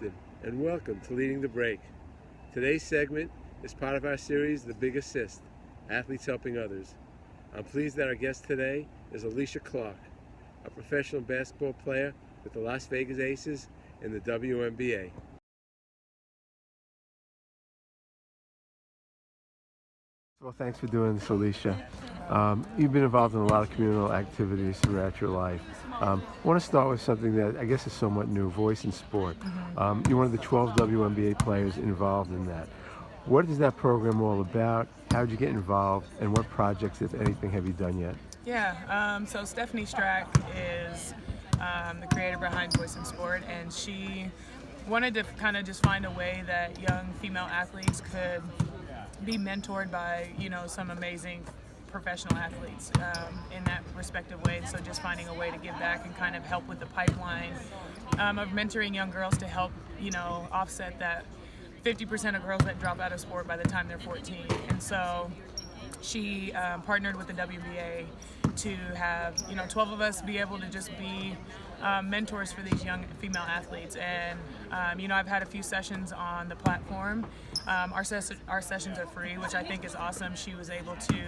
Houston, and welcome to Leading the Break. Today's segment is part of our series, The Big Assist, Athletes Helping Others. I'm pleased that our guest today is Alysha Clark, a professional basketball player with the Las Vegas Aces in the WNBA. Well, thanks for doing this, Alysha. You've been involved in a lot of communal activities throughout your life. I want to start with something that I guess is somewhat new, voice in sport. You're one of the 12 WNBA players involved in that. What is that program all about? How did you get involved? And what projects, if anything, have you done yet? Yeah, so Stephanie Strack is the creator behind Voice in Sport, and she wanted to kind of just find a way that young female athletes could be mentored by, some amazing professional athletes in that respective way. So just finding a way to give back and kind of help with the pipeline of mentoring young girls to help, offset that 50% of girls that drop out of sport by the time they're 14. And so she partnered with the WNBA to have 12 of us be able to just be mentors for these young female athletes. And I've had a few sessions on the platform. Our sessions are free, which I think is awesome. She was able to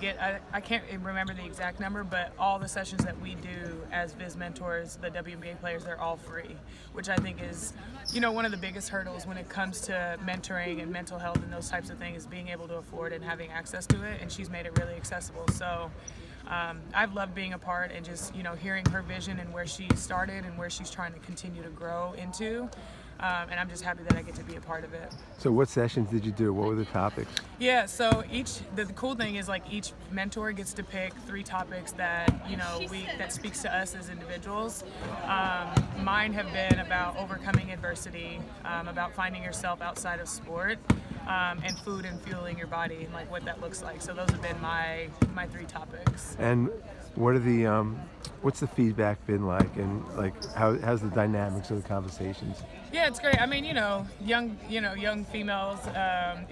get, I can't remember the exact number, but all the sessions that we do as Viz mentors, the WNBA players, they're all free, which I think is one of the biggest hurdles when it comes to mentoring and mental health and those types of things, being able to afford and having access to it, and she's made it really accessible. So I've loved being a part and just hearing her vision and where she started and where she's trying to continue to grow into. And I'm just happy that I get to be a part of it. So what sessions did you do? What were the topics? Yeah, so the cool thing is each mentor gets to pick 3 topics that that speaks to us as individuals. Mine have been about overcoming adversity, about finding yourself outside of sport, and food and fueling your body and what that looks like. So those have been my 3 topics. And what are the what's the feedback been like, and how's the dynamics of the conversations? Yeah, it's great. I mean, young females,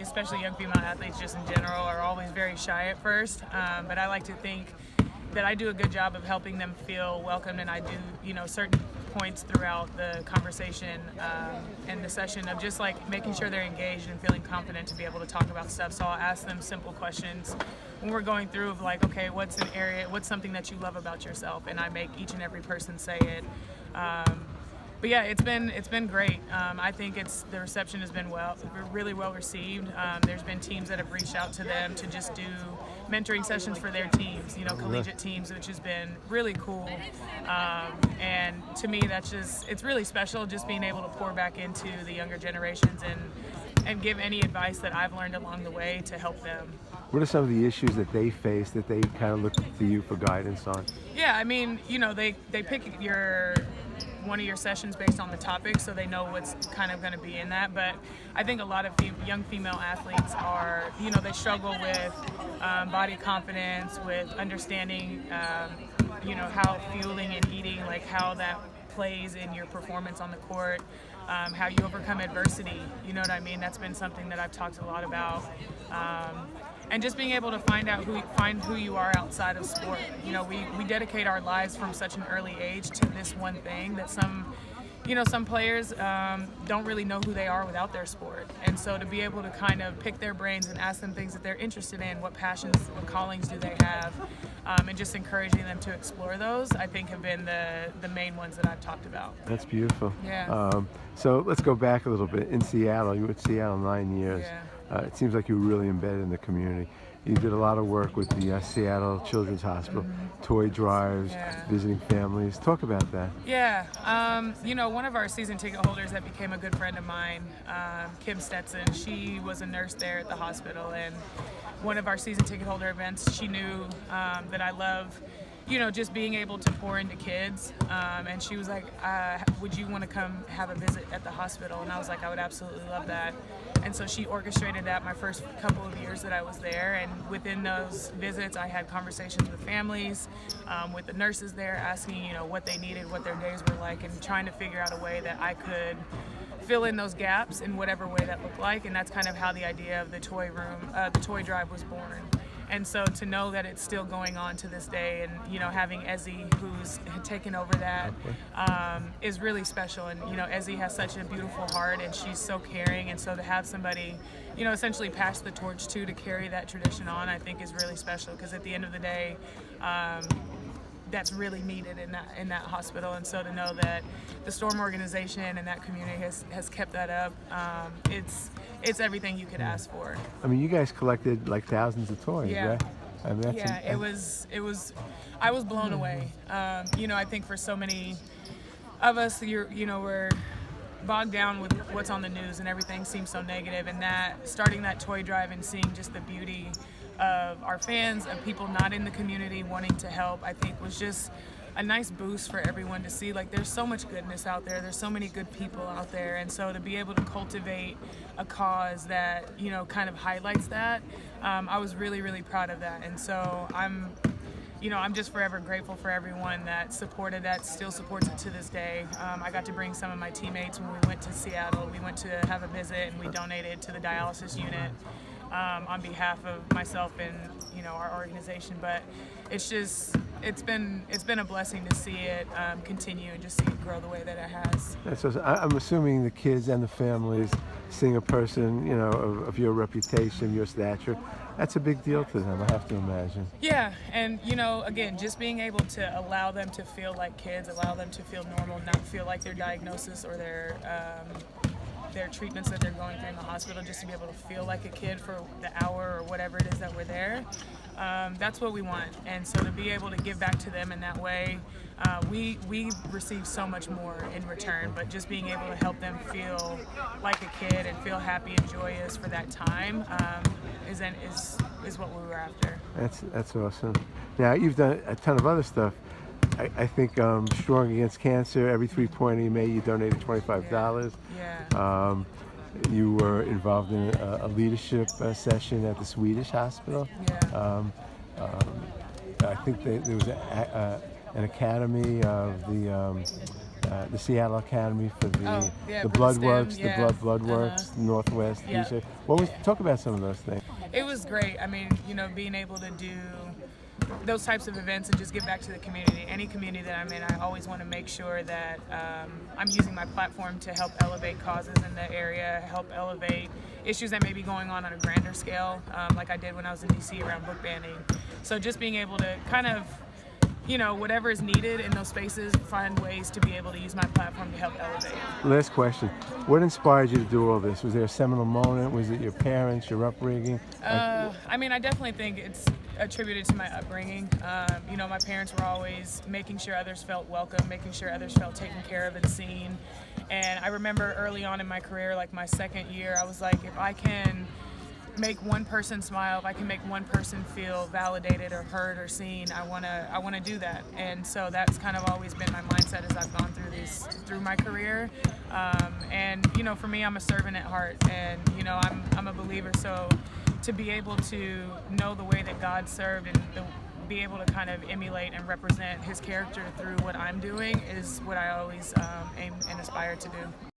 especially young female athletes just in general, are always very shy at first. But I like to think that I do a good job of helping them feel welcomed, and I do, certain points throughout the conversation and the session of just making sure they're engaged and feeling confident to be able to talk about stuff. So I'll ask them simple questions when we're going through of okay, what's something that you love about yourself, and I make each and every person say it. But yeah, it's been great. I think the reception has been really well received. There's been teams that have reached out to them to just do mentoring sessions for their teams, collegiate teams, which has been really cool. And to me, it's really special just being able to pour back into the younger generations and give any advice that I've learned along the way to help them. What are some of the issues that they face that they kind of look to you for guidance on? Yeah, I mean, they pick one of your sessions based on the topic, so they know what's kind of going to be in that. But I think a lot of young female athletes are, they struggle with body confidence, with understanding, how fueling and eating, how that plays in your performance on the court, how you overcome adversity. You know what I mean? That's been something that I've talked a lot about. And just being able to find who you are outside of sport. We dedicate our lives from such an early age to this one thing that some players don't really know who they are without their sport. And so to be able to kind of pick their brains and ask them things that they're interested in, what passions, what callings do they have, and just encouraging them to explore those, I think have been the main ones that I've talked about. That's beautiful. Yeah. So let's go back a little bit. In Seattle, you were in Seattle 9 years. Yeah. It seems like you were really embedded in the community. You did a lot of work with the Seattle Children's Hospital, toy drives, visiting families. Talk about that. Yeah, one of our season ticket holders that became a good friend of mine, Kim Stetson, she was a nurse there at the hospital, and one of our season ticket holder events, she knew that I love just being able to pour into kids, and she was like, would you want to come have a visit at the hospital? And I was like, I would absolutely love that. And so she orchestrated that my first couple of years that I was there, and within those visits I had conversations with families, with the nurses there, asking what they needed, what their days were like, and trying to figure out a way that I could fill in those gaps in whatever way that looked like. And that's kind of how the idea of the toy drive was born. And so to know that it's still going on to this day, and having Ezzy, who's taken over that, is really special. And Ezzy has such a beautiful heart, and she's so caring. And so to have somebody, essentially pass the torch to carry that tradition on, I think is really special, because at the end of the day, that's really needed in that hospital. And so to know that the Storm organization and that community has kept that up, it's everything you could ask for. I mean, you guys collected like thousands of toys, Yeah. right? I mean, that's Yeah, it was. I was blown away. I think for so many of us, we're bogged down with what's on the news, and everything seems so negative. And that starting that toy drive and seeing just the beauty of our fans, of people not in the community wanting to help, I think was just a nice boost for everyone to see. Like, there's so much goodness out there. There's so many good people out there. And so to be able to cultivate a cause that, kind of highlights that, I was really, really proud of that. And so I'm just forever grateful for everyone that supported that, still supports it to this day. I got to bring some of my teammates when we went to Seattle. We went to have a visit, and we donated to the dialysis unit on behalf of myself and our organization. But it's been a blessing to see it continue and just see it grow the way that it has. That's awesome. I'm assuming the kids and the families, seeing a person, of your reputation, your stature, that's a big deal to them, I have to imagine. Yeah, and again, just being able to allow them to feel like kids, allow them to feel normal, not feel like their diagnosis or their treatments that they're going through in the hospital, just to be able to feel like a kid for the hour or whatever it is that we're there. That's what we want. And so to be able to give back to them in that way, we receive so much more in return, but just being able to help them feel like a kid and feel happy and joyous for that time is what we were after. That's awesome. Now, you've done a ton of other stuff. I think Strong Against Cancer, every 3-pointer you made, you donated $25. Yeah. You were involved in a leadership session at the Swedish hospital. Yeah. I think there was an academy of the Seattle Academy for the Blood Works, yeah. the Blood Works, Northwest. Yeah. Talk about some of those things. It was great. I mean, being able to do those types of events and just give back to the community. Any community that I'm in, I always want to make sure that I'm using my platform to help elevate causes in the area, help elevate issues that may be going on a grander scale, like I did when I was in DC around book banning. So just being able to kind of, whatever is needed in those spaces, find ways to be able to use my platform to help elevate. Last question. What inspired you to do all this? Was there a seminal moment? Was it your parents, your upbringing? I definitely think it's attributed to my upbringing. My parents were always making sure others felt welcome, making sure others felt taken care of and seen. And I remember early on in my career, like my second year, I was like, if I can make one person smile, if I can make one person feel validated or heard or seen, I wanna do that. And so that's kind of always been my mindset as I've gone through my career. For me, I'm a servant at heart, and I'm a believer. So to be able to know the way that God served and be able to kind of emulate and represent His character through what I'm doing is what I always aim and aspire to do.